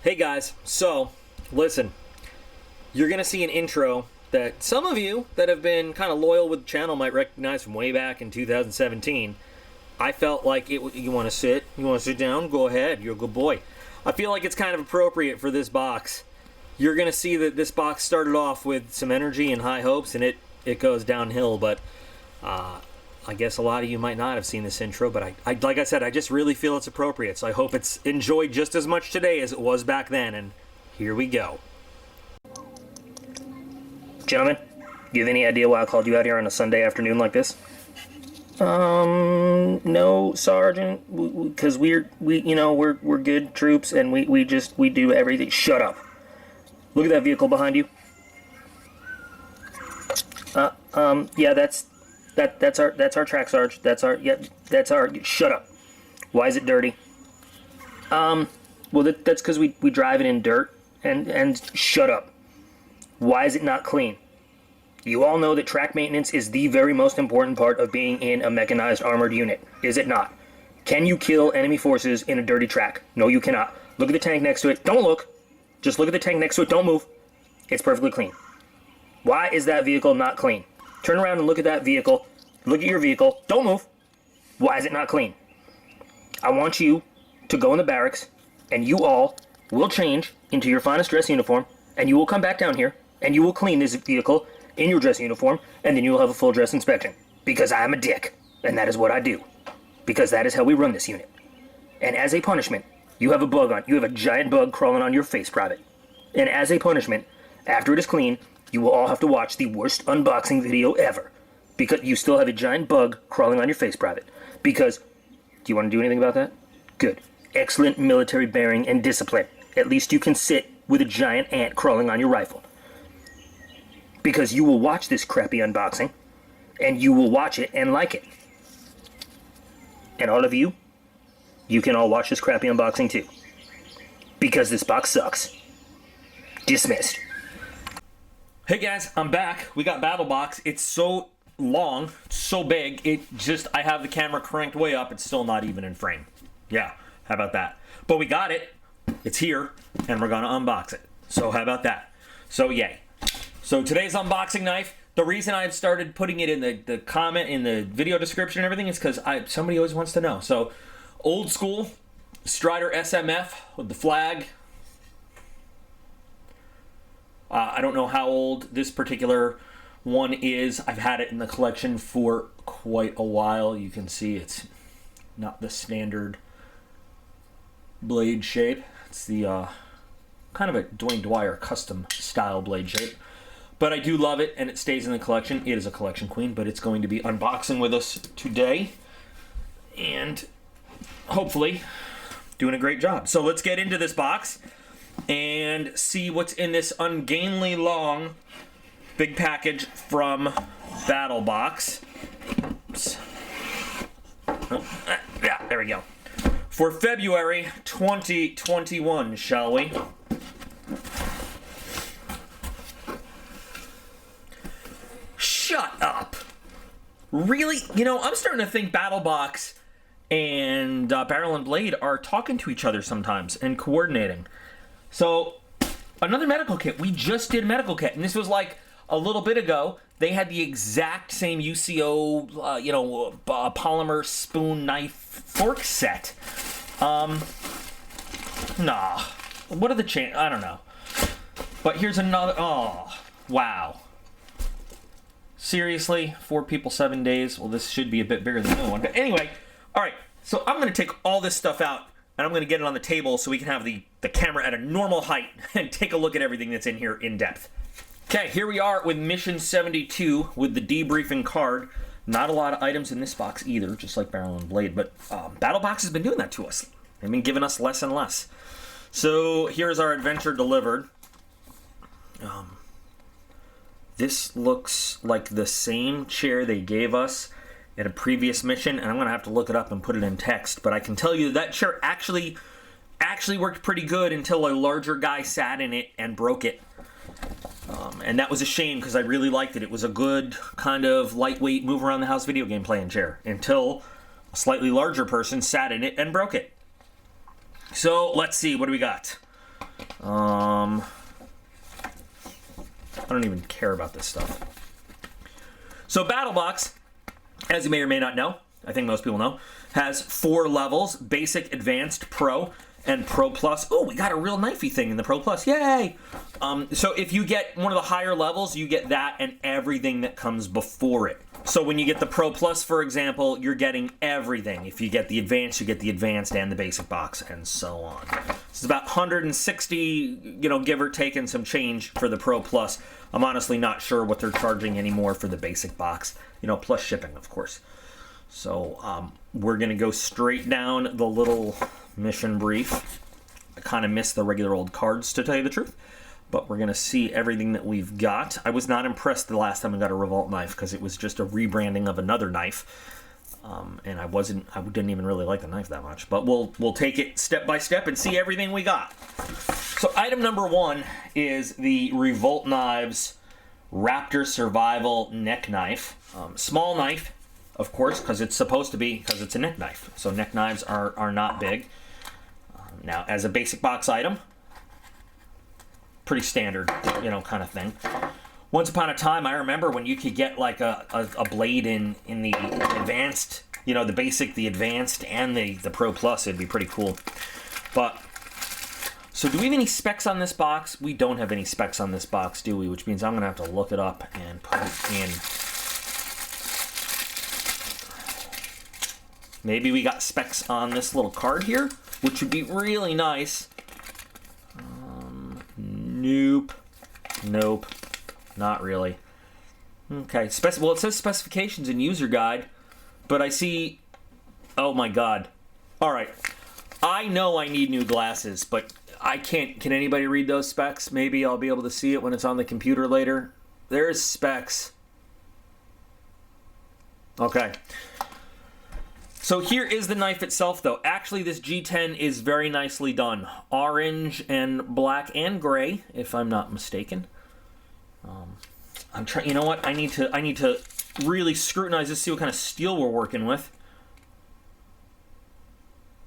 Hey guys, so listen, you're going to see an intro that some of you that have been kind of loyal with the channel might recognize from way back in 2017. I felt like you want to sit down, go ahead, you're a good boy. I feel like it's kind of appropriate for this box. You're going to see that this box started off with some energy and high hopes, and it goes downhill, but I guess a lot of you might not have seen this intro, but I like I said, I just really feel it's appropriate, so I hope it's enjoyed just as much today as it was back then, and here we go. Gentlemen, do you have any idea why I called you out here on a Sunday afternoon like this? No, Sergeant, because we're good troops, and we do everything. Shut up. Look at that vehicle behind you. Yeah, that's our track, Sarge. That's our. Shut up. Why is it dirty? Well, that's because we drive it in dirt. And shut up. Why is it not clean? You all know that track maintenance is the very most important part of being in a mechanized armored unit, is it not? Can you kill enemy forces in a dirty track? No, you cannot. Look at the tank next to it. Don't look. Just look at the tank next to it. Don't move. It's perfectly clean. Why is that vehicle not clean? Turn around and look at that vehicle. Look at your vehicle. Don't move. Why is it not clean? I want you to go in the barracks, and you all will change into your finest dress uniform, and you will come back down here, and you will clean this vehicle in your dress uniform, and then you will have a full dress inspection. Because I am a dick, and that is what I do. Because that is how we run this unit. And as a punishment, you have a giant bug crawling on your face, Private. And as a punishment, after it is clean, you will all have to watch the worst unboxing video ever. Because you still have a giant bug crawling on your face, Private. Because, do you want to do anything about that? Good. Excellent military bearing and discipline. At least you can sit with a giant ant crawling on your rifle. Because you will watch this crappy unboxing, and you will watch it and like it. And all of you, you can all watch this crappy unboxing too. Because this box sucks. Dismissed. Hey guys, I'm back. We got Battlbox. It's so long, so big, I have the camera cranked way up, it's still not even in frame. Yeah, how about that? But we got it. It's here, and we're gonna unbox it. So how about that? So yay. So today's unboxing knife, the reason I've started putting it in the comment, in the video description and everything is because somebody always wants to know. So, old school, Strider SMF with the flag. I don't know how old this particular one is. I've had it in the collection for quite a while. You can see it's not the standard blade shape. It's the kind of a Dwayne Dwyer custom style blade shape. But I do love it, and it stays in the collection. It is a collection queen, but it's going to be unboxing with us today. And hopefully doing a great job. So let's get into this box and see what's in this ungainly long big package from Battlbox. Oops. Oh, yeah, there we go. For February 2021, shall we? Shut up. Really? You know, I'm starting to think Battlbox and Barrel and Blade are talking to each other sometimes and coordinating. So, another medical kit. We just did a medical kit, and this was like a little bit ago. They had the exact same UCO, polymer spoon, knife, fork set. Nah. What are the chances? I don't know. But here's another. Oh, wow. Seriously? 4 people, 7 days? Well, this should be a bit bigger than the other one. But anyway, all right. So I'm going to take all this stuff out, and I'm going to get it on the table so we can have the camera at a normal height and take a look at everything that's in here in depth. Okay, here we are with Mission 72 with the debriefing card. Not a lot of items in this box either, just like Barrel and Blade, but Battlbox has been doing that to us. They've been giving us less and less. So here's our adventure delivered. This looks like the same chair they gave us in a previous mission, and I'm going to have to look it up and put it in text, but I can tell you that chair actually worked pretty good until a larger guy sat in it and broke it. And that was a shame because I really liked it. It was a good kind of lightweight move around the house video game playing chair until a slightly larger person sat in it and broke it. So let's see, what do we got? I don't even care about this stuff. So Battlbox, as you may or may not know, I think most people know, has 4 levels: Basic, Advanced, Pro, and Pro Plus. Oh, we got a real knifey thing in the Pro Plus. Yay! So if you get one of the higher levels, you get that and everything that comes before it. So when you get the Pro Plus, for example, you're getting everything. If you get the Advanced, you get the Advanced and the Basic box, and so on. It's about 160, give or take, and some change for the Pro Plus. I'm honestly not sure what they're charging anymore for the Basic box, plus shipping, of course. So we're going to go straight down the little mission brief. I kind of missed the regular old cards, to tell you the truth. But we're going to see everything that we've got. I was not impressed the last time I got a Revolt knife because it was just a rebranding of another knife. And I didn't even really like the knife that much. But we'll take it step by step and see everything we got. So item number 1 is the Revolt Knives Raptor Survival Neck Knife. Small knife, of course, because it's supposed to be, because it's a neck knife. So neck knives are not big. Now, as a basic box item, pretty standard, kind of thing. Once upon a time, I remember when you could get like a blade in the advanced, the basic, the advanced, and the Pro Plus. It'd be pretty cool. But, so do we have any specs on this box? We don't have any specs on this box, do we? Which means I'm going to have to look it up and put it in. Maybe we got specs on this little card here, which would be really nice. Nope. Not really. Okay. Well, it says specifications and user guide, but I see... Oh my god. Alright. I know I need new glasses, but I can't... Can anybody read those specs? Maybe I'll be able to see it when it's on the computer later. There's specs. Okay. So here is the knife itself, though. Actually, this G10 is very nicely done. Orange and black and gray, if I'm not mistaken. I'm trying. You know what? I need to really scrutinize this, see what kind of steel we're working with.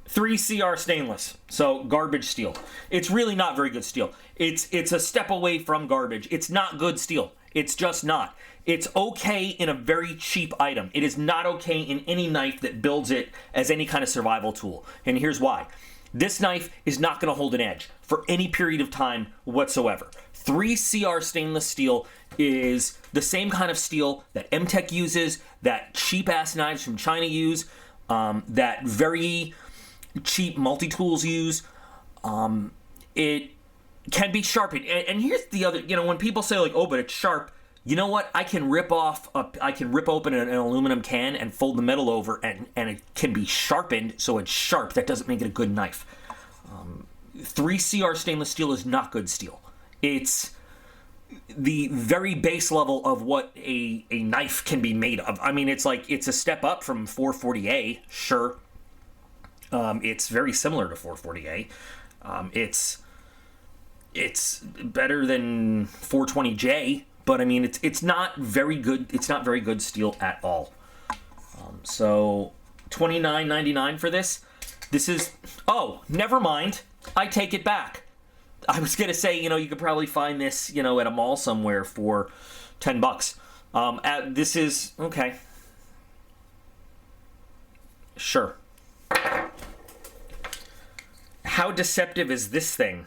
3CR stainless, so garbage steel. It's really not very good steel. It's a step away from garbage. It's not good steel. It's just not. It's okay in a very cheap item. It is not okay in any knife that builds it as any kind of survival tool. And here's why. This knife is not going to hold an edge for any period of time whatsoever. 3CR stainless steel is the same kind of steel that MTech uses, that cheap-ass knives from China use, that very cheap multi-tools use. It can be sharpened. And here's the other, when people say like, oh, but it's sharp, you know what? I can rip open an aluminum can and fold the metal over, and it can be sharpened, so it's sharp. That doesn't make it a good knife. 3CR stainless steel is not good steel. It's the very base level of what a knife can be made of. I mean, it's a step up from 440A, sure. It's very similar to 440A. It's better than 420J. But I mean, it's not very good. It's not very good steel at all. So $29.99 for this. This is... Oh, never mind. I take it back. I was gonna say, you could probably find this, at a mall somewhere for $10. This is okay. Sure. How deceptive is this thing?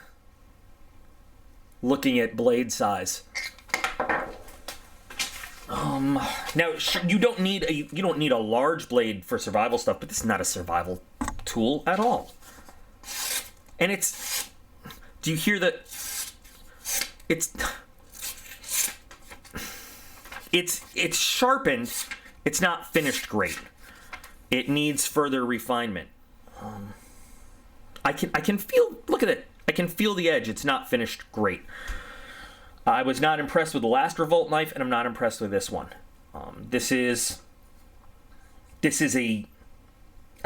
Looking at blade size. Now you don't need a large blade for survival stuff, but this is not a survival tool at all. And do you hear that? It's sharpened. It's not finished great. It needs further refinement. I can feel. Look at it. I can feel the edge. It's not finished great. I was not impressed with the last Revolt knife, and I'm not impressed with this one. This is a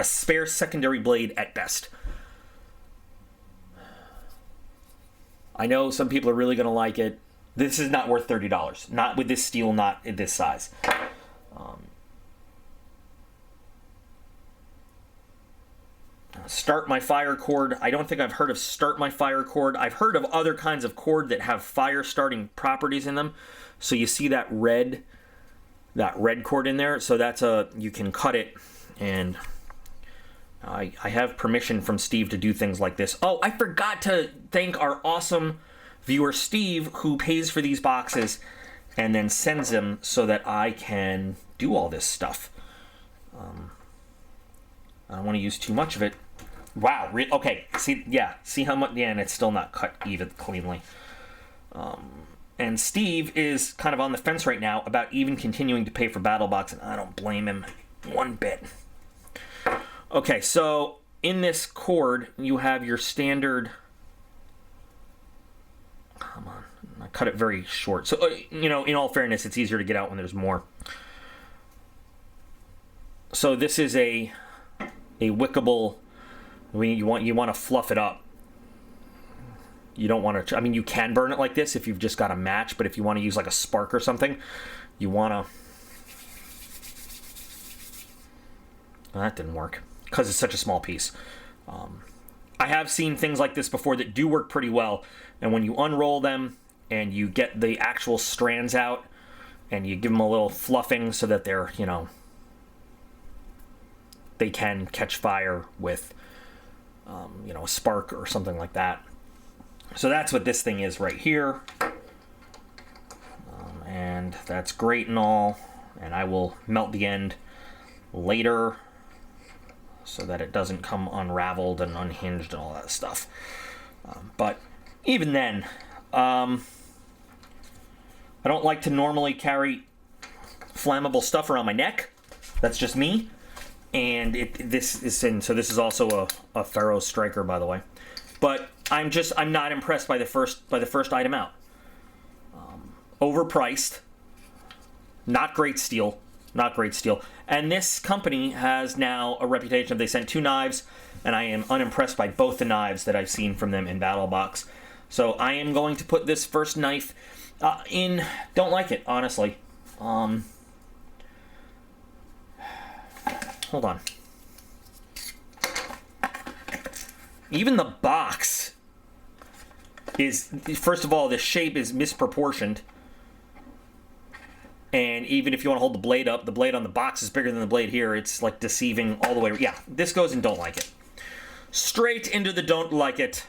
spare secondary blade at best. I know some people are really going to like it. This is not worth $30. Not with this steel, not in this size. Start My Fire cord. I don't think I've heard of Start My Fire cord. I've heard of other kinds of cord that have fire starting properties in them. So you see that red cord in there. So that's you can cut it, and I have permission from Steve to do things like this. Oh, I forgot to thank our awesome viewer Steve, who pays for these boxes and then sends them so that I can do all this stuff. I don't want to use too much of it. Wow. Okay. See how much? Yeah, and it's still not cut even cleanly. And Steve is kind of on the fence right now about even continuing to pay for Battlebox, and I don't blame him one bit. Okay, so in this cord, you have your standard. Come on, I cut it very short. So in all fairness, it's easier to get out when there's more. So this is a wickable. You want to fluff it up. You don't want to. I mean, you can burn it like this if you've just got a match, but if you want to use like a spark or something, you want to. Well, that didn't work because it's such a small piece. I have seen things like this before that do work pretty well, and when you unroll them and you get the actual strands out and you give them a little fluffing so that they're, they can catch fire with, a spark or something like that. So that's what this thing is right here. And that's great and all. And I will melt the end later so that it doesn't come unraveled and unhinged and all that stuff. But even then, I don't like to normally carry flammable stuff around my neck. That's just me. And this is also a ferro striker, by the way. But I'm not impressed by the first item out. Overpriced. Not great steel. And this company has now a reputation of, they sent 2 knives, and I am unimpressed by both the knives that I've seen from them in Battlebox. So I am going to put this first knife in. Don't like it, honestly. Hold on. Even the box is, first of all, the shape is misproportioned. And even if you want to hold the blade up, the blade on the box is bigger than the blade here. It's like deceiving all the way. Yeah, this goes in don't like it. Straight into the don't like it.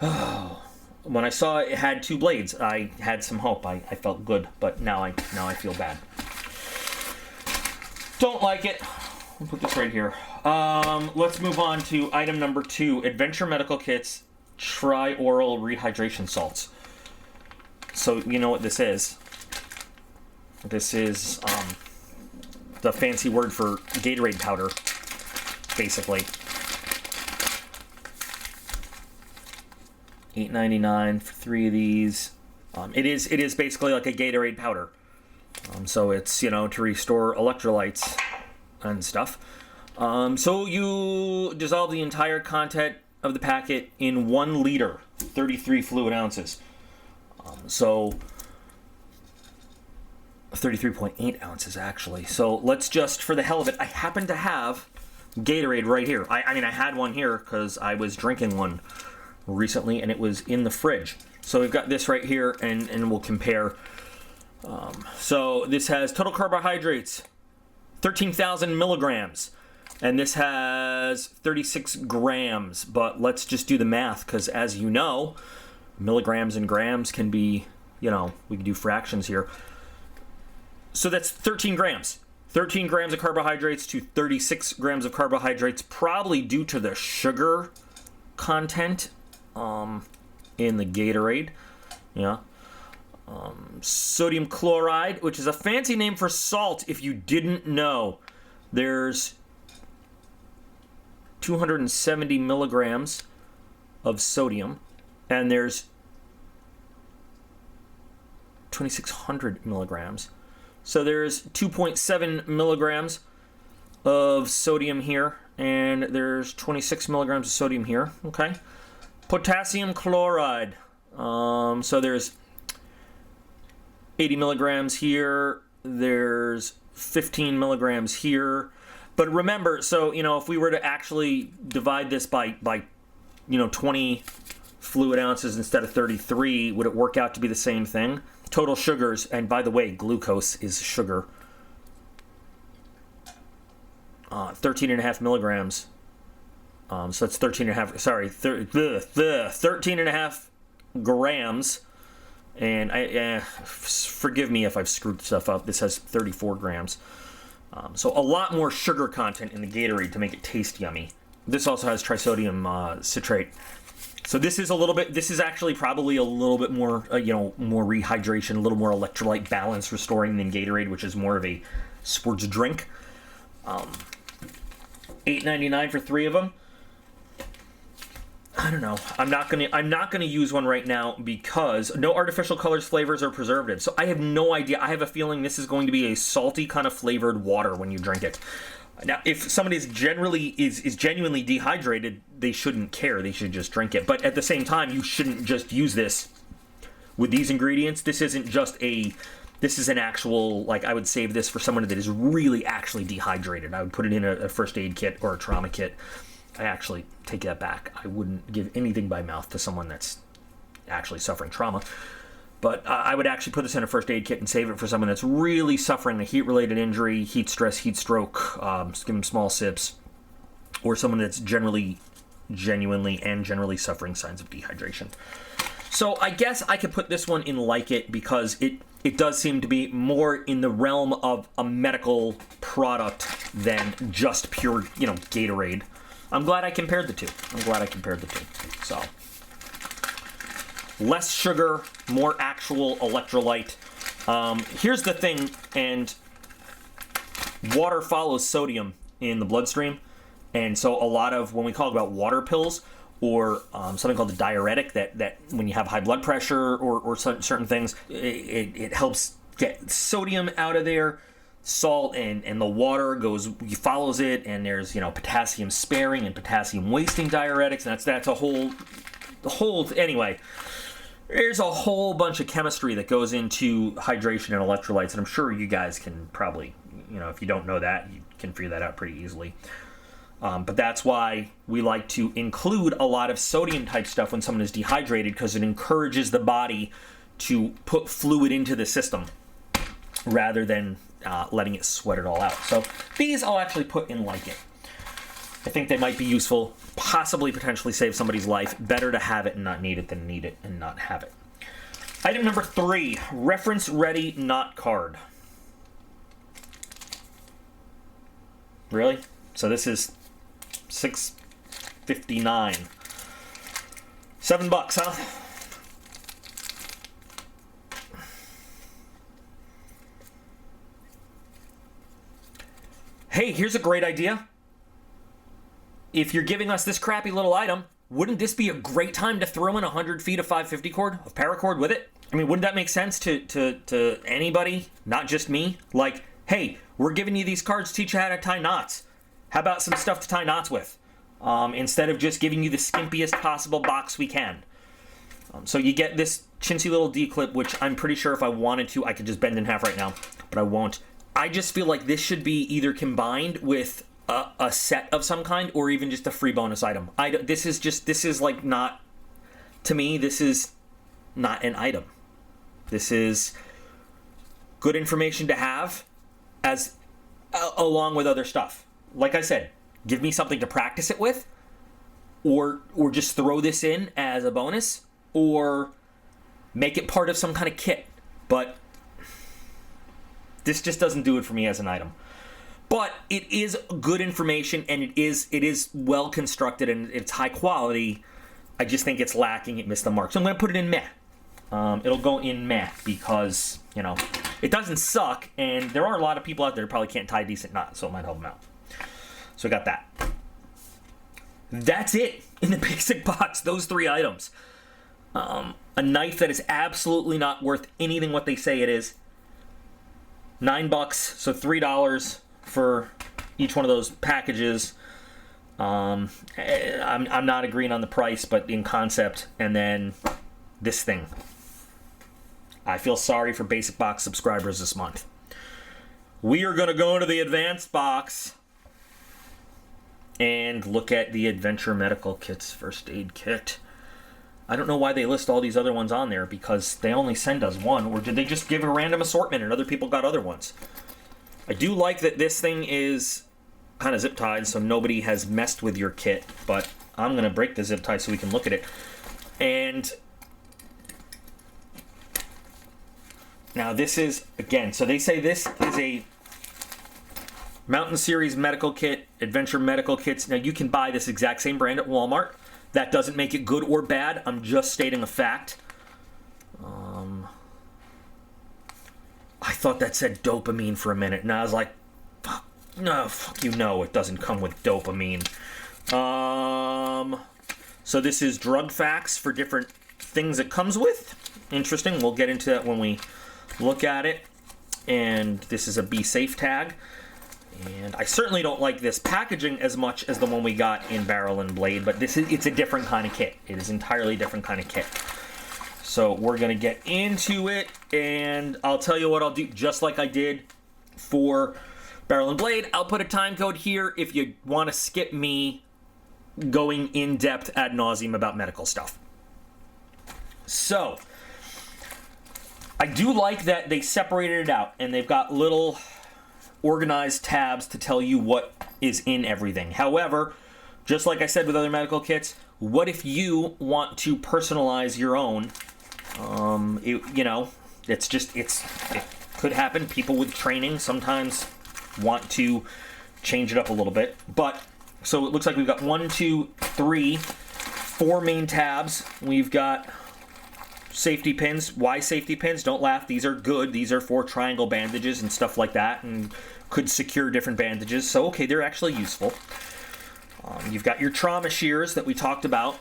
Oh. When I saw it had 2 blades, I had some hope. I felt good, but now I feel bad. Don't like it. I'll put this right here. Let's move on to item number 2, Adventure Medical Kits Tri-Oral Rehydration Salts. So you know what this is. This is the fancy word for Gatorade powder, basically. $8.99 for 3 of these. It is basically like a Gatorade powder. So it's, to restore electrolytes and stuff. So you dissolve the entire content of the packet in 1 liter, 33 fluid ounces. So 33.8 ounces actually. So let's just, for the hell of it, I happen to have Gatorade right here. I mean, I had one here because I was drinking one recently and it was in the fridge. So we've got this right here, and we'll compare. So this has total carbohydrates, 13,000 milligrams. And this has 36 grams. But let's just do the math, because as you know, milligrams and grams can be, we can do fractions here. So that's 13 grams. 13 grams of carbohydrates to 36 grams of carbohydrates, probably due to the sugar content in the Gatorade. Yeah. Sodium chloride, which is a fancy name for salt if you didn't know. There's 270 milligrams of sodium, and there's 2,600 milligrams. So there's 2.7 milligrams of sodium here, and there's 26 milligrams of sodium here. Okay. Potassium chloride. So there's 80 milligrams here. There's 15 milligrams here. But remember, so, you know, if we were to actually divide this by 20 fluid ounces instead of 33, would it work out to be the same thing? Total sugars, and by the way, glucose is sugar. 13.5 milligrams. So that's 13.5 grams. And forgive me if I've screwed stuff up. This has 34 grams. So a lot more sugar content in the Gatorade to make it taste yummy. This also has trisodium citrate. So this is actually probably a little bit more, more rehydration, a little more electrolyte balance restoring than Gatorade, which is more of a sports drink. $8.99 for 3 of them. I don't know. I'm not gonna use one right now because no artificial colors, flavors, or preservatives. So I have no idea. I have a feeling this is going to be a salty kind of flavored water when you drink it. Now, if somebody is genuinely dehydrated, they shouldn't care. They should just drink it. But at the same time, you shouldn't just use this with these ingredients. This is an actual, like, I would save this for someone that is really actually dehydrated. I would put it in a first aid kit or a trauma kit. I actually take that back. I wouldn't give anything by mouth to someone that's actually suffering trauma. But I would actually put this in a first aid kit and save it for someone that's really suffering a heat-related injury, heat stress, heat stroke, give them small sips, or someone that's genuinely and generally suffering signs of dehydration. So I guess I could put this one in like it because it does seem to be more in the realm of a medical product than just pure, Gatorade. I'm glad I compared the two. So, less sugar, more actual electrolyte. Here's the thing, and water follows sodium in the bloodstream, and so a lot of, when we talk about water pills, or something called a diuretic, that when you have high blood pressure or certain things, it helps get sodium out of there. Salt and the water follows it, and there's potassium sparing and potassium wasting diuretics, and that's a whole anyway. There's a whole bunch of chemistry that goes into hydration and electrolytes, and I'm sure you guys can probably, if you don't know that, you can figure that out pretty easily. But that's why we like to include a lot of sodium type stuff when someone is dehydrated, because it encourages the body to put fluid into the system rather than letting it sweat it all out. So these I'll actually put in like it. I think they might be useful, possibly potentially save somebody's life. Better to have it and not need it than need it and not have it. Item number 3, reference ready, not card. Really? So this is $6.59. $7, huh? Hey, here's a great idea. If you're giving us this crappy little item, wouldn't this be a great time to throw in 100 feet of 550 cord, of paracord with it? I mean, wouldn't that make sense to anybody, not just me? Like, hey, we're giving you these cards to teach you how to tie knots. How about some stuff to tie knots with? Instead of just giving you the skimpiest possible box we can. So you get this chintzy little D-clip, which I'm pretty sure if I wanted to, I could just bend in half right now, but I won't. I just feel like this should be either combined with a set of some kind, or even just a free bonus item. This is like not, to me, this is not an item. This is good information to have as along with other stuff. Like I said, give me something to practice it with, or just throw this in as a bonus, or make it part of some kind of kit. But this just doesn't do it for me as an item. But it is good information, and it is well constructed, and it's high quality. I just think it's lacking. It missed the mark. So I'm going to put it in meh. It'll go in meh because, it doesn't suck, and there are a lot of people out there who probably can't tie decent knots, so it might help them out. So I got that. That's it in the basic box, those 3 items. A knife that is absolutely not worth anything what they say it is. $9, so $3 for each one of those packages. I'm not agreeing on the price, but in concept. And then this thing. I feel sorry for Basic Box subscribers this month. We are going to go into the Advanced Box, and look at the Adventure Medical Kits first aid kit. I don't know why they list all these other ones on there, because they only send us one, or did they just give a random assortment and other people got other ones? I do like that this thing is kind of zip tied, so nobody has messed with your kit, but I'm going to break the zip tie so we can look at it. And now this is, again, so they say this is a Mountain Series medical kit, Adventure Medical Kits. Now you can buy this exact same brand at Walmart. That doesn't make it good or bad. I'm just stating a fact. I thought that said dopamine for a minute, and I was like, fuck, no, fuck you, no, it doesn't come with dopamine. So this is drug facts for different things it comes with. Interesting. We'll get into that when we look at it. And this is a Be Safe tag. And I certainly don't like this packaging as much as the one we got in Barrel and Blade, but it's a different kind of kit. It is entirely different kind of kit. So we're going to get into it, and I'll tell you what I'll do, just like I did for Barrel and Blade. I'll put a time code here if you want to skip me going in depth ad nauseum about medical stuff. So I do like that they separated it out, and they've got little organized tabs to tell you what is in everything. However, just like I said with other medical kits, what if you want to personalize your own? It could happen. People with training sometimes want to change it up a little bit. But so it looks like we've got 1, 2, 3, 4 main tabs. We've got safety pins. Why safety pins? Don't laugh. These are good. These are for triangle bandages and stuff like that, and could secure different bandages. So, okay, they're actually useful. You've got your trauma shears that we talked about.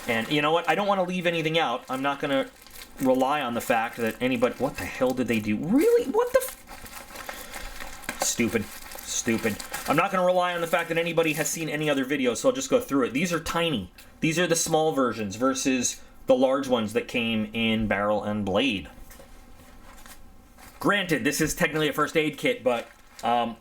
And you know what? I don't want to leave anything out. I'm not going to rely on the fact that anybody... What the hell did they do? Really? What the... Stupid. I'm not going to rely on the fact that anybody has seen any other video, so I'll just go through it. These are tiny. These are the small versions versus the large ones that came in Barrel and Blade. Granted, this is technically a first aid kit, but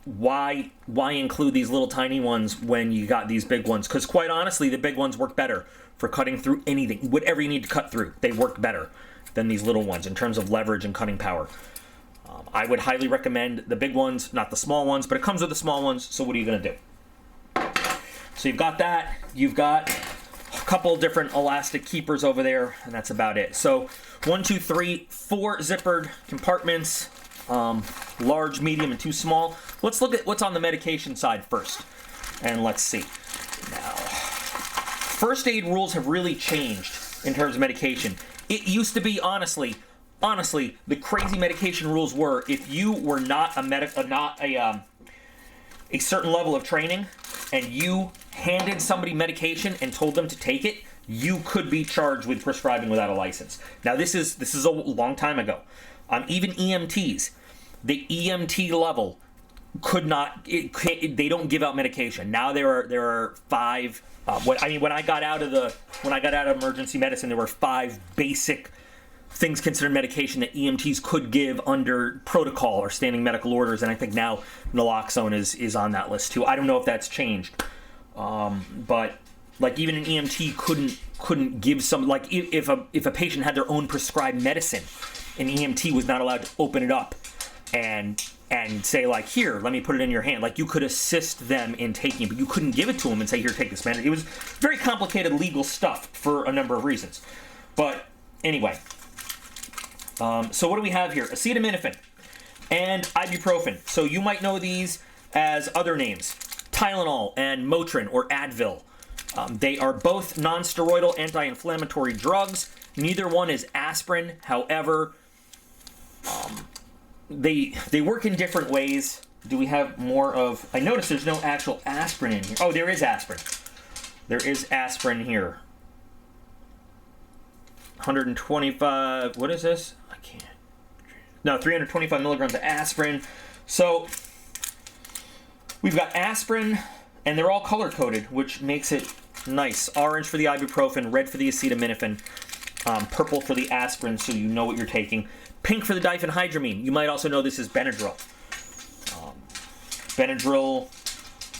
why include these little tiny ones when you got these big ones? Because quite honestly, the big ones work better for cutting through anything. Whatever you need to cut through, they work better than these little ones in terms of leverage and cutting power. I would highly recommend the big ones, not the small ones, but it comes with the small ones, so what are you going to do? So you've got that. You've got a couple different elastic keepers over there, and that's about it. So 1, 2, 3, 4 zippered compartments, large, medium, and 2 small. Let's look at what's on the medication side first, and let's see. Now, first aid rules have really changed in terms of medication. It used to be, honestly, the crazy medication rules were if you were not a certain level of training and you handed somebody medication and told them to take it, you could be charged with prescribing without a license. Now this is a long time ago. Even EMTs, the EMT level could not. They don't give out medication. Now there are 5. When I got out of emergency medicine, there were 5 basic things considered medication that EMTs could give under protocol or standing medical orders, and I think now naloxone is on that list too. I don't know if that's changed, but like even an EMT couldn't give some, like if a patient had their own prescribed medicine, an EMT was not allowed to open it up and say like, here, let me put it in your hand. Like you could assist them in taking it, but you couldn't give it to them and say, here, take this medicine. It was very complicated legal stuff for a number of reasons. But anyway. So what do we have here? Acetaminophen and ibuprofen. So you might know these as other names. Tylenol and Motrin or Advil. They are both non-steroidal anti-inflammatory drugs. Neither one is aspirin. However, they work in different ways. Do we have more of... I notice there's no actual aspirin in here. Oh, there is aspirin. There is aspirin here. 125... What is this? I can't... No, 325 milligrams of aspirin. So, we've got aspirin, and they're all color-coded, which makes it nice. Orange for the ibuprofen, red for the acetaminophen, purple for the aspirin, so you know what you're taking. Pink for the diphenhydramine. You might also know this as Benadryl. Benadryl,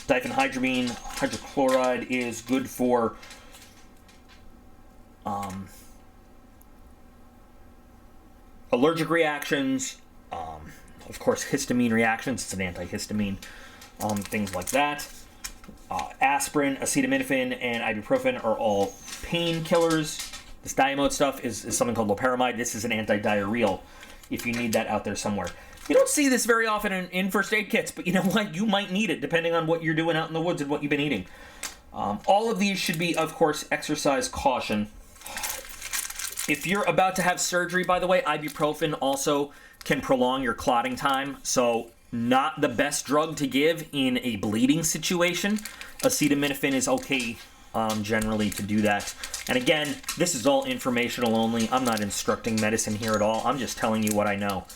diphenhydramine, hydrochloride is good for allergic reactions, of course, histamine reactions. It's an antihistamine, things like that. Aspirin, acetaminophen, and ibuprofen are all painkillers. This diamode stuff is something called loperamide. This is an anti-diarrheal, if you need that out there somewhere. You don't see this very often in first aid kits, but you know what? You might need it depending on what you're doing out in the woods and what you've been eating. All of these should be, of course, exercise caution. If you're about to have surgery, by the way, ibuprofen also can prolong your clotting time, so not the best drug to give in a bleeding situation. Acetaminophen is okay generally to do that. And again, this is all informational only. I'm not instructing medicine here at all. I'm just telling you what I know.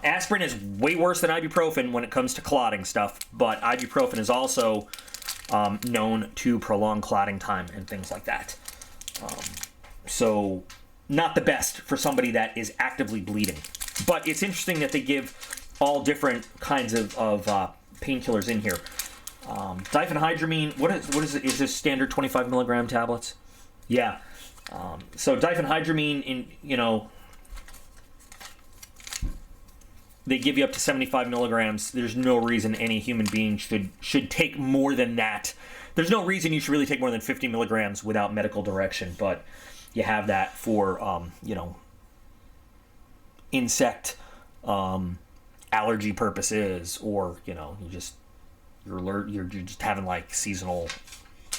Aspirin is way worse than ibuprofen when it comes to clotting stuff, but ibuprofen is also known to prolong clotting time and things like that. So not the best for somebody that is actively bleeding. But it's interesting that they give all different kinds of painkillers in here. Diphenhydramine, what is it? Is this standard 25 milligram tablets? Yeah. So diphenhydramine, they give you up to 75 milligrams. There's no reason any human being should take more than that. There's no reason you should really take more than 50 milligrams without medical direction, but you have that for, insect allergy purposes, or, you're just having like seasonal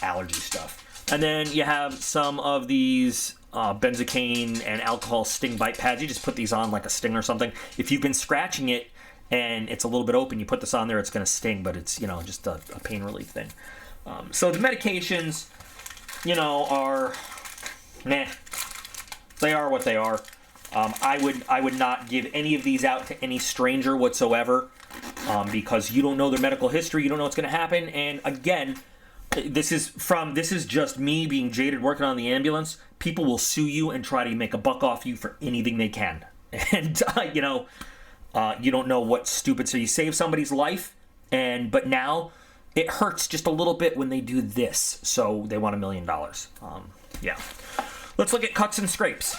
allergy stuff. And then you have some of these benzocaine and alcohol sting bite pads. You just put these on like a sting or something. If you've been scratching it and it's a little bit open, you put this on there, it's going to sting, but it's, just a pain relief thing. So the medications, are meh. They are what they are. I would not give any of these out to any stranger whatsoever, because you don't know their medical history, you don't know what's going to happen, and again, this is just me being jaded working on the ambulance. People will sue you and try to make a buck off you for anything they can. And, you don't know what's stupid. So you save somebody's life, but now it hurts just a little bit when they do this. So they want $1 million. Yeah. Let's look at cuts and scrapes.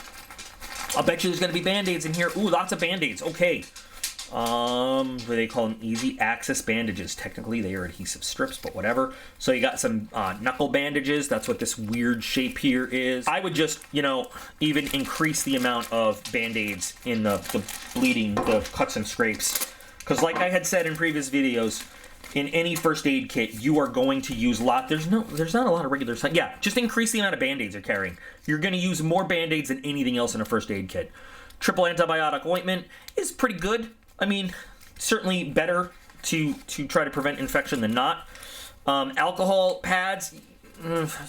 I'll bet you there's going to be Band-Aids in here. Ooh, lots of Band-Aids. Okay. What do they call them? Easy access bandages. Technically, they are adhesive strips, but whatever. So you got some knuckle bandages. That's what this weird shape here is. I would just, even increase the amount of Band-Aids in the bleeding, the cuts and scrapes. Because like I had said in previous videos, in any first aid kit, you are going to use a lot. There's not a lot of regular stuff. Yeah, just increase the amount of Band-Aids you're carrying. You're going to use more Band-Aids than anything else in a first aid kit. Triple antibiotic ointment is pretty good. I mean, certainly better to try to prevent infection than not. Alcohol pads,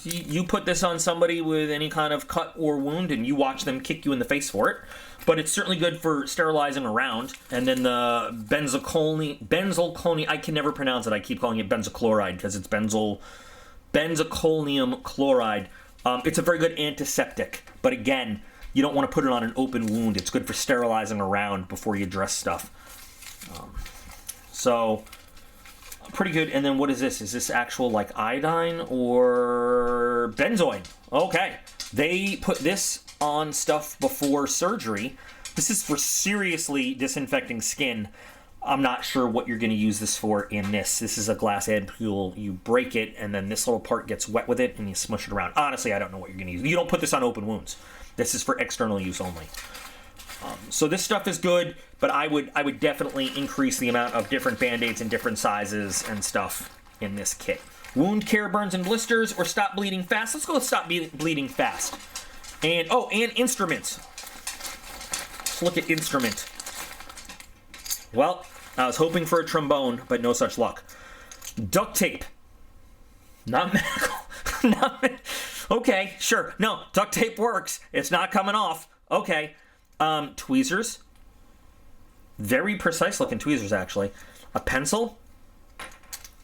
you put this on somebody with any kind of cut or wound and you watch them kick you in the face for it. But it's certainly good for sterilizing around. And then the benzocaine, I can never pronounce it. I keep calling it benzochloride because it's benzocainium chloride. It's a very good antiseptic. But again, you don't want to put it on an open wound. It's good for sterilizing around before you dress stuff. So, pretty good. And then what is this? Is this actual like iodine or benzoin? Okay. They put this on stuff before surgery. This is for seriously disinfecting skin. I'm not sure what you're going to use this for in this. This is a glass ampule. You break it, and then this little part gets wet with it, and you smush it around. Honestly, I don't know what you're going to use. You don't put this on open wounds. This is for external use only. So this stuff is good, but I would definitely increase the amount of different Band-Aids in different sizes and stuff in this kit. Wound care, burns, and blisters, or stop bleeding fast. Let's go with stop bleeding fast. And instruments. Let's look at instrument. Well, I was hoping for a trombone, but no such luck. Duct tape. Not medical. Okay, sure. No, duct tape works. It's not coming off. Okay. Tweezers. Very precise looking tweezers, actually. A pencil.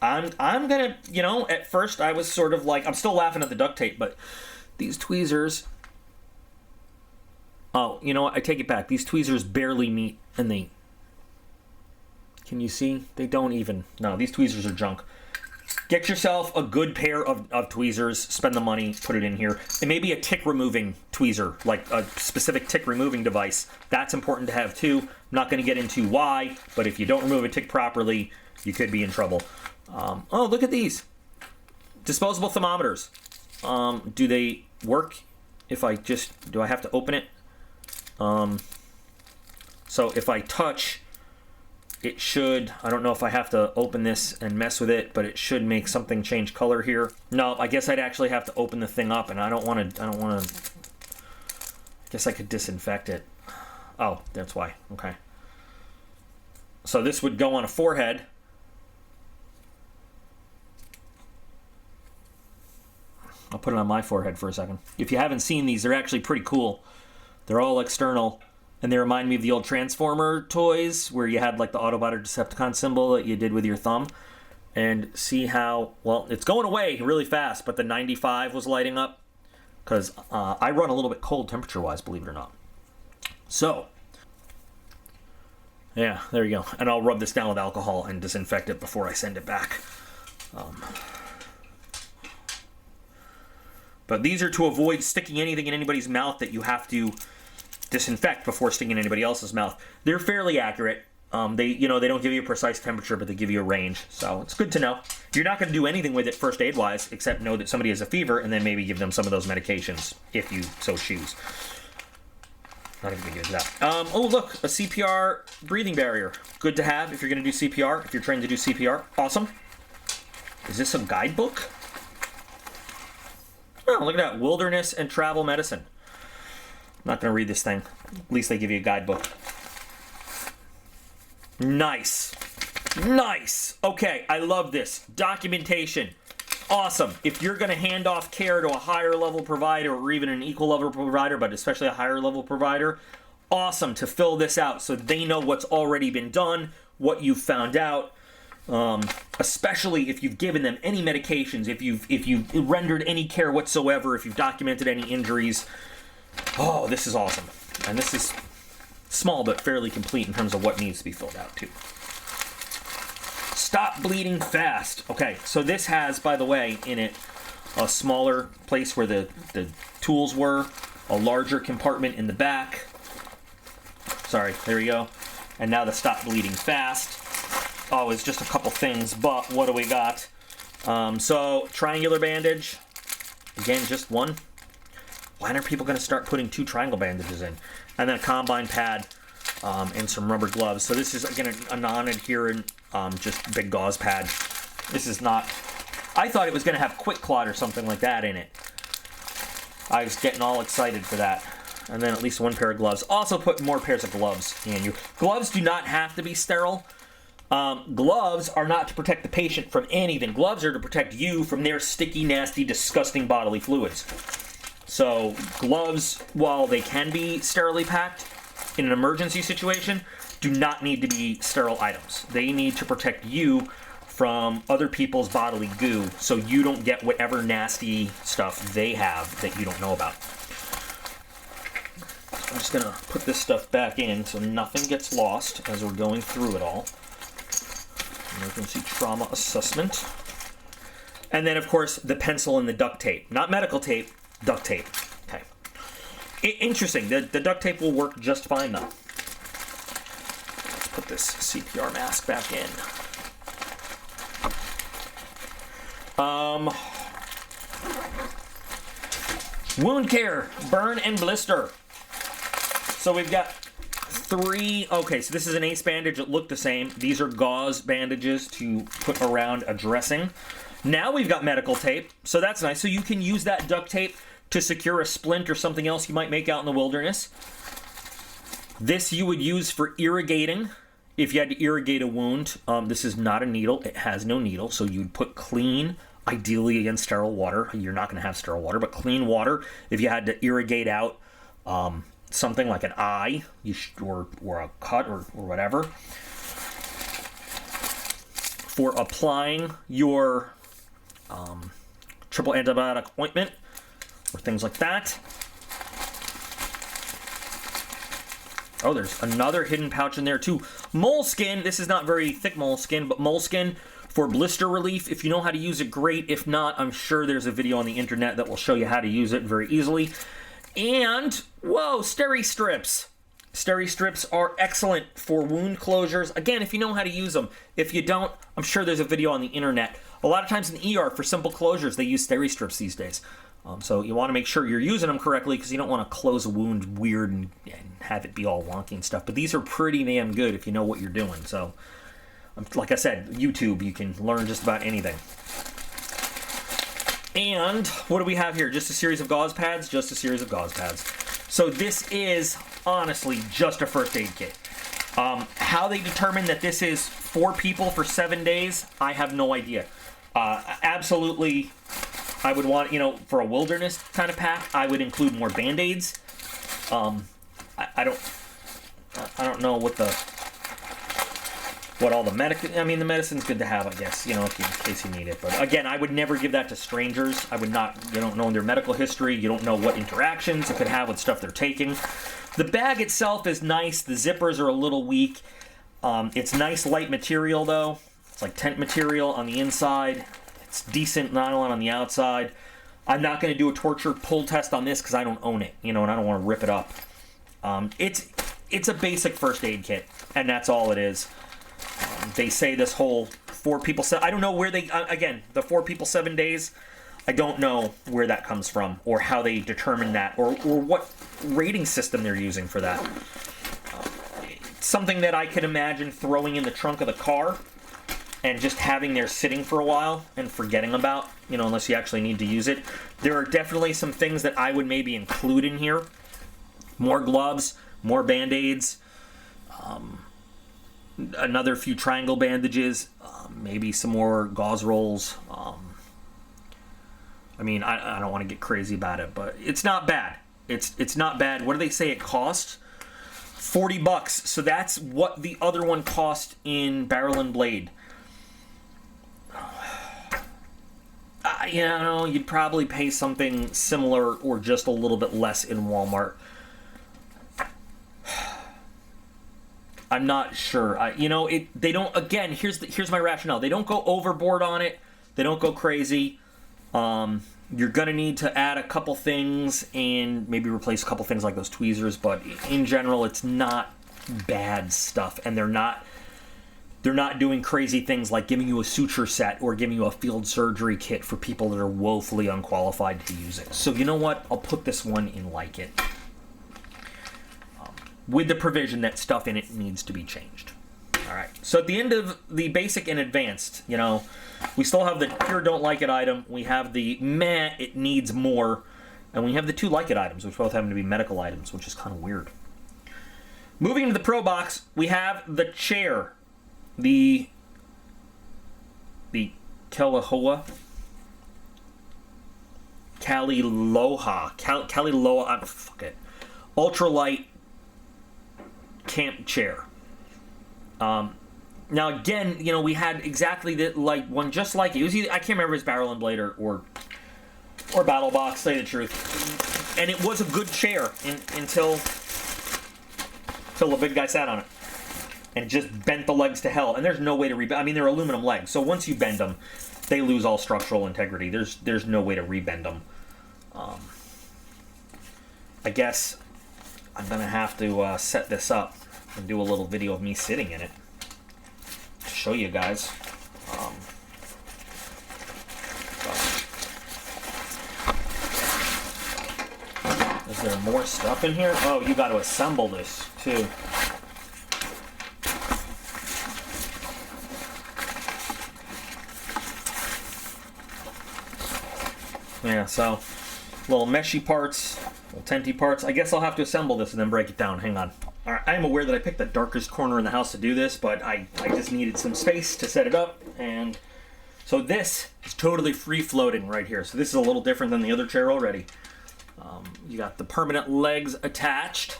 I'm gonna, at first I was sort of like, I'm still laughing at the duct tape, but these tweezers. Oh, you know what? I take it back. These tweezers barely meet, and can you see? They don't even. No, these tweezers are junk. Get yourself a good pair of tweezers, spend the money, put it in here. It may be a tick removing tweezer, like a specific tick removing device. That's important to have too. I'm not going to get into why, but if you don't remove a tick properly, you could be in trouble. Oh, look at these. Disposable thermometers. Do they work if I just, do I have to open it? So if I touch, it should, I don't know if I have to open this and mess with it, but it should make something change color here. No, I guess I'd actually have to open the thing up, and I don't want to, I guess I could disinfect it. Oh, that's why, okay. So this would go on a forehead. I'll put it on my forehead for a second. If you haven't seen these, they're actually pretty cool. They're all external. And they remind me of the old Transformer toys where you had like the Autobot or Decepticon symbol that you did with your thumb. And see how, well, it's going away really fast, but the 95 was lighting up. Because I run a little bit cold temperature-wise, believe it or not. So, yeah, there you go. And I'll rub this down with alcohol and disinfect it before I send it back. But these are to avoid sticking anything in anybody's mouth that you have to disinfect before sticking in anybody else's mouth. They're fairly accurate. They don't give you a precise temperature, but they give you a range. So it's good to know. You're not going to do anything with it first aid wise, except know that somebody has a fever, and then maybe give them some of those medications if you so choose. Not even going to get into that. Oh look, a CPR breathing barrier. Good to have if you're going to do CPR. If you're trained to do CPR, awesome. Is this a guidebook? Oh, look at that, wilderness and travel medicine. I'm not going to read this thing. At least they give you a guidebook. Nice. Nice. Okay, I love this. Documentation. Awesome. If you're going to hand off care to a higher level provider or even an equal level provider, but especially a higher level provider, awesome to fill this out so they know what's already been done, what you've found out. Especially if you've given them any medications, if you've rendered any care whatsoever, if you've documented any injuries. Oh, this is awesome. And this is small but fairly complete in terms of what needs to be filled out too. Stop bleeding fast. Okay, so this has, by the way, in it a smaller place where the tools were, a larger compartment in the back. Sorry, there we go. And now the stop bleeding fast. Oh, it's just a couple things, but what do we got? So, triangular bandage. Again, just one. When are people going to start putting 2 triangle bandages in? And then a combine pad and some rubber gloves. So this is, again, a non-adherent, just big gauze pad. This is not... I thought it was going to have Quick Clot or something like that in it. I was getting all excited for that. And then at least 1 pair of gloves. Also put more pairs of gloves in you. Gloves do not have to be sterile. Gloves are not to protect the patient from anything. Gloves are to protect you from their sticky, nasty, disgusting bodily fluids. So gloves, while they can be sterilely packed in an emergency situation, do not need to be sterile items. They need to protect you from other people's bodily goo so you don't get whatever nasty stuff they have that you don't know about. I'm just going to put this stuff back in so nothing gets lost as we're going through it all. Emergency trauma assessment. And then, of course, the pencil and the duct tape. Not medical tape, duct tape. Okay. Interesting. The duct tape will work just fine, though. Let's put this CPR mask back in. Wound care, burn and blister. So we've got 3, okay, so this is an ACE bandage that looked the same. These are gauze bandages to put around a dressing. Now we've got medical tape, so that's nice. So you can use that duct tape to secure a splint or something else you might make out in the wilderness. This you would use for irrigating, if you had to irrigate a wound. This is not a needle, it has no needle, so you'd put clean, ideally against sterile water. You're not going to have sterile water, but clean water if you had to irrigate out something like an eye or a cut or whatever. For applying your triple antibiotic ointment or things like that. Oh, there's another hidden pouch in there too. Moleskin, this is not very thick moleskin, but moleskin For blister relief, if you know how to use it, great. If not, I'm sure there's a video on the internet that will show you how to use it very easily. And, whoa, Steri Strips. Steri Strips are excellent for wound closures. Again, if you know how to use them. If you don't, I'm sure there's a video on the internet. A lot of times in the ER, for simple closures, they use Steri Strips these days. So you want to make sure you're using them correctly because you don't want to close a wound weird and have it be all wonky and stuff. But these are pretty damn good if you know what you're doing. So, like I said, YouTube, you can learn just about anything. And what do we have here? Just a series of gauze pads? Just a series of gauze pads. So this is, honestly, just a first aid kit. How they determine that this is 4 people for 7 days, I have no idea. Absolutely, I would want, for a wilderness kind of pack, I would include more Band-Aids. I don't know what all the the medicine's good to have, I guess, in case you need it. But again, I would never give that to strangers. I would not, you don't know their medical history. You don't know what interactions it could have with stuff they're taking. The bag itself is nice. The zippers are a little weak. It's nice light material though. It's like tent material on the inside. It's decent nylon on the outside. I'm not going to do a torture pull test on this because I don't own it, and I don't want to rip it up. It's a basic first aid kit, and that's all it is. They say this whole 4 people, I don't know where they, again, the 4 people 7 days, I don't know where that comes from or how they determine that or what rating system they're using for that. It's something that I could imagine throwing in the trunk of the car and just having there sitting for a while and forgetting about, unless you actually need to use it. There are definitely some things that I would maybe include in here. More gloves, more Band-Aids, another few triangle bandages, maybe some more gauze rolls. I don't want to get crazy about it, but it's not bad. It's not bad. What do they say it costs? $40. So that's what the other one cost in Barrel and Blade. You'd probably pay something similar or just a little bit less in Walmart. I'm not sure. They don't. Again, here's my rationale. They don't go overboard on it. They don't go crazy. You're gonna need to add a couple things and maybe replace a couple things like those tweezers. But in general, it's not bad stuff, and they're not doing crazy things like giving you a suture set or giving you a field surgery kit for people that are woefully unqualified to use it. So you know what? I'll put this one in like it. With the provision that stuff in it needs to be changed. All right. So at the end of the basic and advanced, we still have the pure don't like it item. We have the meh, it needs more. And we have the 2 like it items, which both happen to be medical items, which is kind of weird. Moving to the Pro Box, we have the chair. The Kaliloha, fuck it. Ultralight camp chair. Now again, we had exactly one just like it. It was either, I can't remember if it's Barrel and Blade or Battlebox, say the truth. And it was a good chair until the big guy sat on it and just bent the legs to hell. And there's no way to rebend. They're aluminum legs, so once you bend them, they lose all structural integrity. There's no way to rebend them. I guess I'm gonna have to set this up and do a little video of me sitting in it to show you guys. Is there more stuff in here? Oh, you got to assemble this too. Yeah, so little meshy parts, little tenty parts. I guess I'll have to assemble this and then break it down. Hang on. All right, I am aware that I picked the darkest corner in the house to do this, but I just needed some space to set it up, and so this is totally free-floating right here. So this is a little different than the other chair already. You got the permanent legs attached,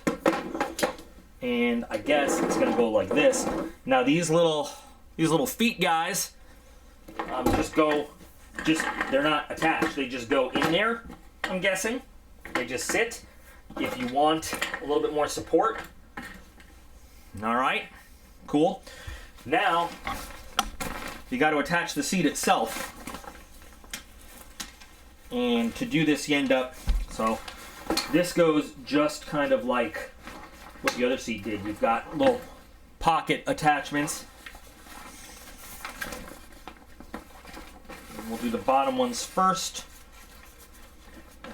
and I guess it's gonna go like this. Now these little feet guys they're not attached. They just go in there. I'm guessing they just sit. If you want a little bit more support. All right, cool. Now you got to attach the seat itself. And to do this, you end up, so this goes just kind of like what the other seat did. You've got little pocket attachments. And we'll do the bottom ones first.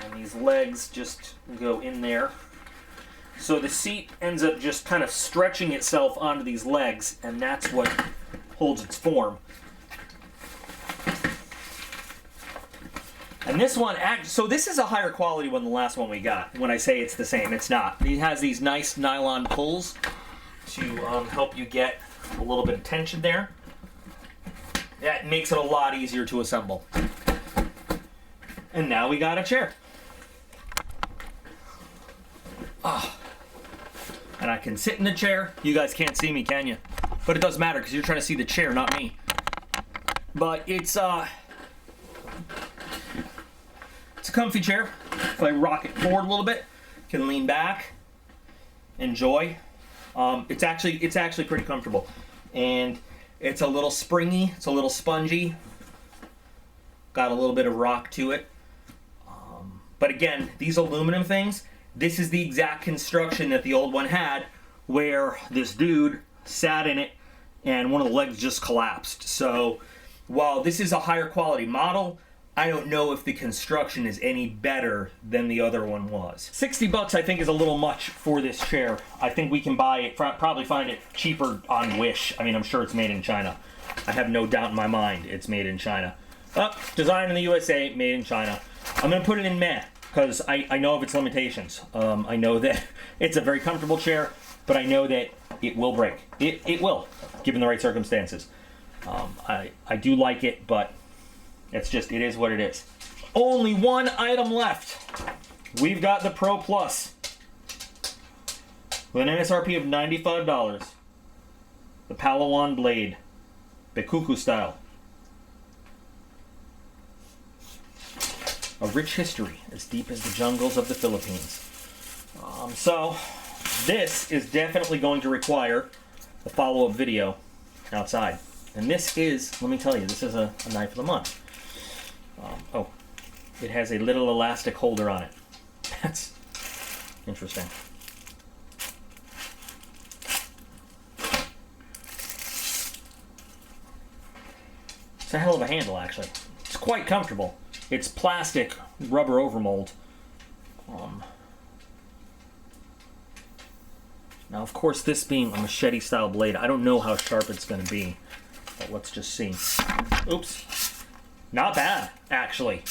And these legs just go in there. So the seat ends up just kind of stretching itself onto these legs, and that's what holds its form. And this one, so this is a higher quality one than the last one we got. When I say it's the same, it's not. It has these nice nylon pulls to help you get a little bit of tension there. That makes it a lot easier to assemble. And now we got a chair. Oh. And I can sit in the chair. You guys can't see me, can you? But it doesn't matter because you're trying to see the chair, not me. But it's a comfy chair. If I rock it forward a little bit, can lean back, enjoy. It's actually pretty comfortable, and it's a little springy. It's a little spongy. Got a little bit of rock to it. But again, these aluminum things, this is the exact construction that the old one had, where this dude sat in it and one of the legs just collapsed. So while this is a higher quality model, I don't know if the construction is any better than the other one was. 60 bucks I think is a little much for this chair. I think we can buy it, probably find it cheaper on Wish. I mean, I'm sure it's made in China. I have no doubt in my mind it's made in China. Designed in the USA, made in China. I'm gonna put it in matte because I know of its limitations. I know that it's a very comfortable chair, but I know that it will break. It will, given the right circumstances. I do like it, but it is what it is. Only one item left. We've got the Pro Plus with an MSRP of $95. The Palawan Blade, Bekuku style. A rich history as deep as the jungles of the Philippines. So this is definitely going to require a follow-up video outside. And this is, let me tell you, this is a knife of the month. It has a little elastic holder on it. That's interesting. It's a hell of a handle, actually. It's quite comfortable. It's plastic rubber overmold. Now, of course, this being a machete-style blade, I don't know how sharp it's going to be. But let's just see. Oops. Not bad, actually.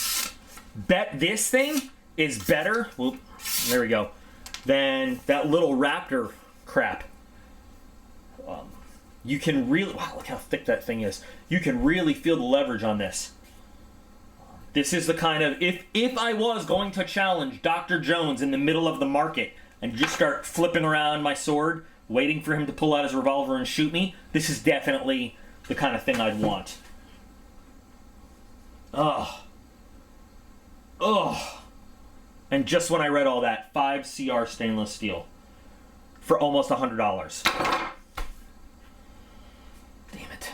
Bet this thing is better, whoop, there we go, than that little Raptor crap. You can really, wow, look how thick that thing is. You can really feel the leverage on this. This is the kind of, if I was going to challenge Dr. Jones in the middle of the market and just start flipping around my sword, waiting for him to pull out his revolver and shoot me, this is definitely the kind of thing I'd want. Ugh. Ugh. And just when I read all that, 5CR stainless steel for almost $100. Damn it.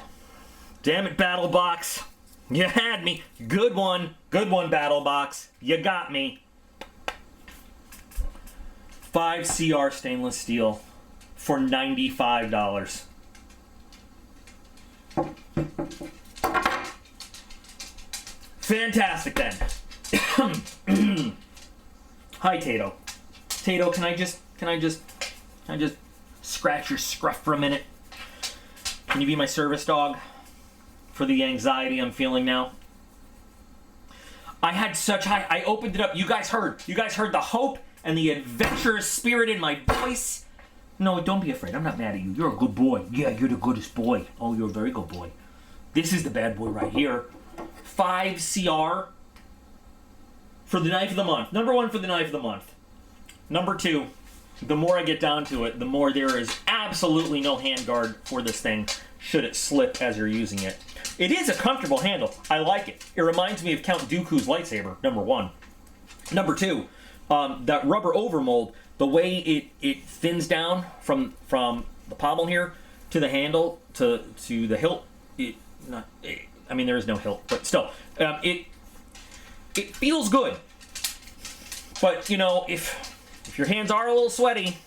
Damn it, Battlebox. You had me. Good one. Good one, Battlebox. You got me. 5CR stainless steel for $95. Fantastic then. Hi, Tato. Tato, can I just scratch your scruff for a minute? Can you be my service dog for the anxiety I'm feeling now? I had such high, I opened it up. You guys heard the hope and the adventurous spirit in my voice. No, don't be afraid. I'm not mad at you. You're a good boy. Yeah, you're the goodest boy. Oh, you're a very good boy. This is the bad boy right here. 5CR for the knife of the month. Number one for the knife of the month. Number two, the more I get down to it, the more there is absolutely no handguard for this thing should it slip as you're using it. It is a comfortable handle. I like it. It reminds me of Count Dooku's lightsaber, number one. Number two, that rubber overmold, the way it thins down from the pommel here to the handle to the hilt, not. I mean, there is no hilt, but still, it feels good. But you know, if your hands are a little sweaty,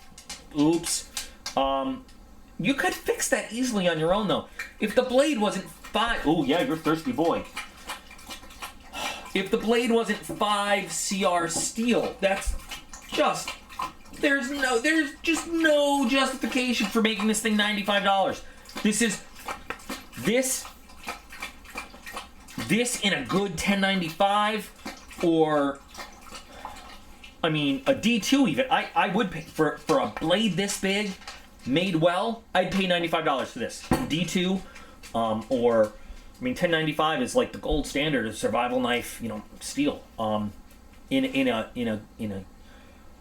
oops. You could fix that easily on your own, though. If the blade wasn't 5... Oh, yeah, you're a thirsty boy. If the blade wasn't 5 CR steel, that's just... There's just no justification for making this thing $95. This in a good 1095, or... I mean, a D2 even. I would pay for a blade this big, made well. I'd pay $95 for this D2, or I mean, 1095 is like the gold standard of survival knife, you know, steel. In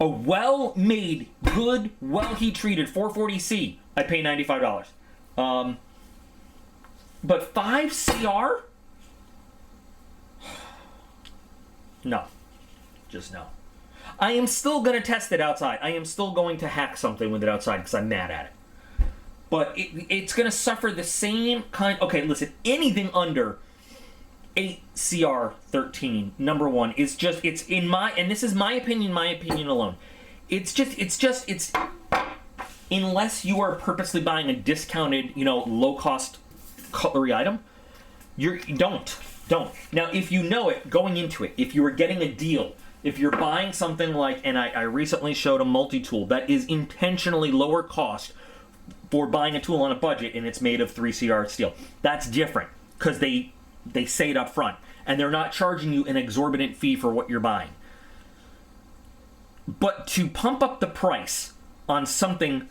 a well-made, good, well-heat treated 440C, I'd pay $95. But 5 CR? No, just no. I am still going to test it outside. I am still going to hack something with it outside because I'm mad at it. But it's going to suffer the same kind... Okay, listen, anything under 8 CR 13, number one, is just... It's in my... And this is my opinion alone. It's unless you are purposely buying a discounted, you know, low-cost cutlery item, don't. Now, if you know it, going into it, if you were getting a deal... If you're buying something like, and I recently showed a multi-tool that is intentionally lower cost for buying a tool on a budget and it's made of 3CR steel. That's different because they say it up front and they're not charging you an exorbitant fee for what you're buying. But to pump up the price on something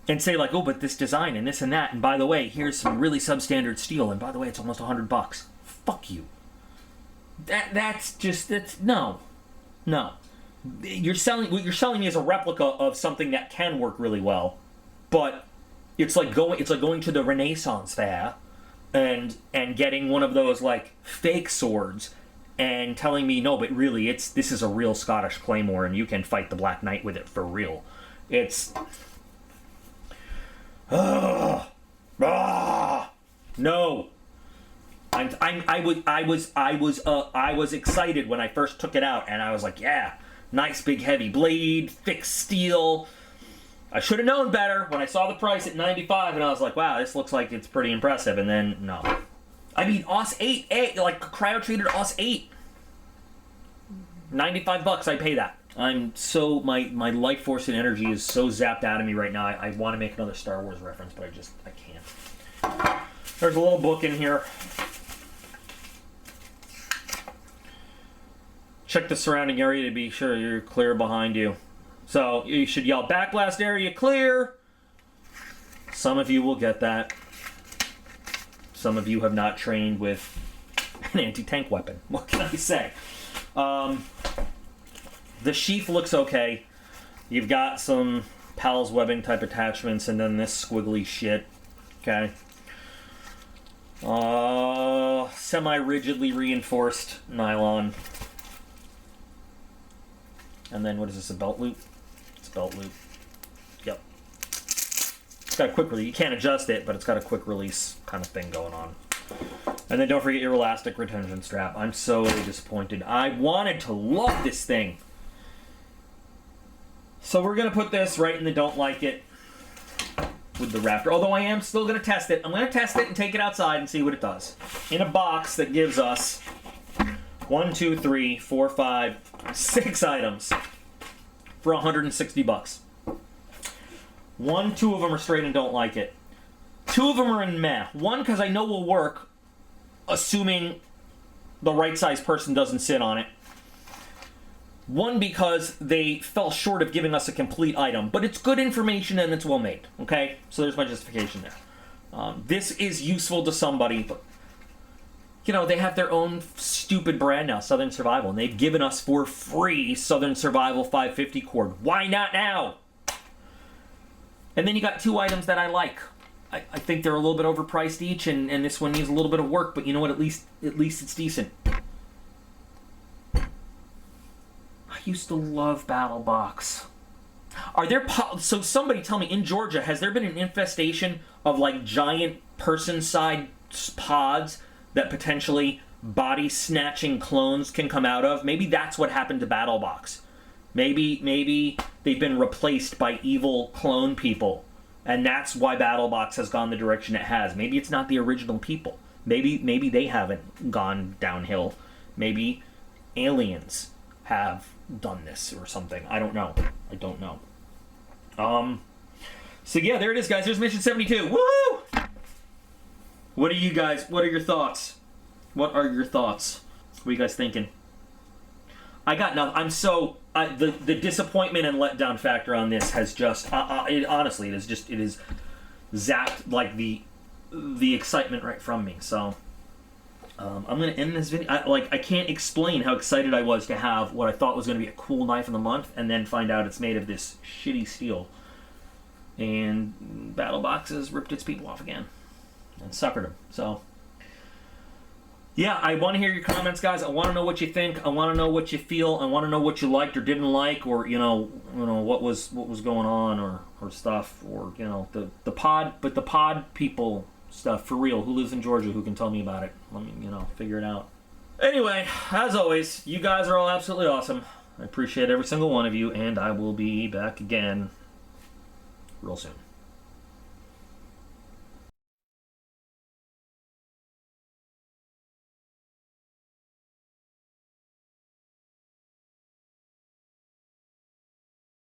and say like, oh, but this design and this and that, and by the way, here's some really substandard steel, and by the way, it's almost $100. Fuck you. That's no. No, what you're selling me is a replica of something that can work really well, but it's like going to the Renaissance fair and getting one of those like fake swords and telling me no, but really this is a real Scottish claymore and you can fight the Black Knight with it for real. It's no. I was excited when I first took it out, and I was like, yeah, nice big heavy blade, thick steel. I should have known better when I saw the price at $95, and I was like, wow, this looks like it's pretty impressive. And then no, I mean AUS 8, like cryo treated AUS 8, $95. I pay that. I'm so my life force and energy is so zapped out of me right now. I want to make another Star Wars reference, but I can't. There's a little book in here. Check the surrounding area to be sure you're clear behind you. So you should yell, backblast area clear. Some of you will get that. Some of you have not trained with an anti-tank weapon. What can I say? The sheath looks okay. You've got some PALS webbing type attachments and then this squiggly shit. Okay. Semi-rigidly reinforced nylon. And then what is this, a belt loop? It's a belt loop. Yep. It's got a quick release. You can't adjust it, but it's got a quick release kind of thing going on. And then don't forget your elastic retention strap. I'm so disappointed. I wanted to love this thing. So we're going to put this right in the don't like it with the Raptor. Although I am still going to test it. I'm going to test it and take it outside and see what it does. In a box that gives us 1, 2, 3, 4, 5, 6 items for $160. 2 of them are straight and don't like it. 2 of them are in meh. 1 because I know will work, assuming the right size person doesn't sit on it. 1 because they fell short of giving us a complete item, but it's good information and it's well made. Okay, so there's my justification there. This is useful to somebody, but you know, they have their own stupid brand now, Southern Survival, and they've given us for free Southern Survival 550 cord. Why not now? And then you got 2 items that I like. I think they're a little bit overpriced each, and this one needs a little bit of work, but you know what? At least it's decent. I used to love Battlbox. Are there... So somebody tell me, in Georgia, has there been an infestation of, like, giant person-sized pods that potentially body snatching clones can come out of. Maybe that's what happened to Battlebox. Maybe they've been replaced by evil clone people, and that's why Battlebox has gone the direction it has. Maybe it's not the original people. Maybe they haven't gone downhill. Maybe aliens have done this or something. I don't know. So yeah, there it is, guys. There's mission 72. Woo! What are your thoughts? What are your thoughts? What are you guys thinking? I got nothing. I'm so the disappointment and letdown factor on this has just honestly, it is zapped like the excitement right from me. So I'm gonna end this video. I can't explain how excited I was to have what I thought was gonna be a cool knife of the month, and then find out it's made of this shitty steel. And Battlebox has ripped its people off again and suckered them. So yeah, I want to hear your comments, guys. I want to know what you think. I want to know what you feel. I want to know what you liked or didn't like, or what was going on, or stuff, or the pod people stuff for real. Who lives in Georgia? Who can tell me about it? Let me figure it out. Anyway, as always, you guys are all absolutely awesome. I appreciate every single one of you, and I will be back again real soon.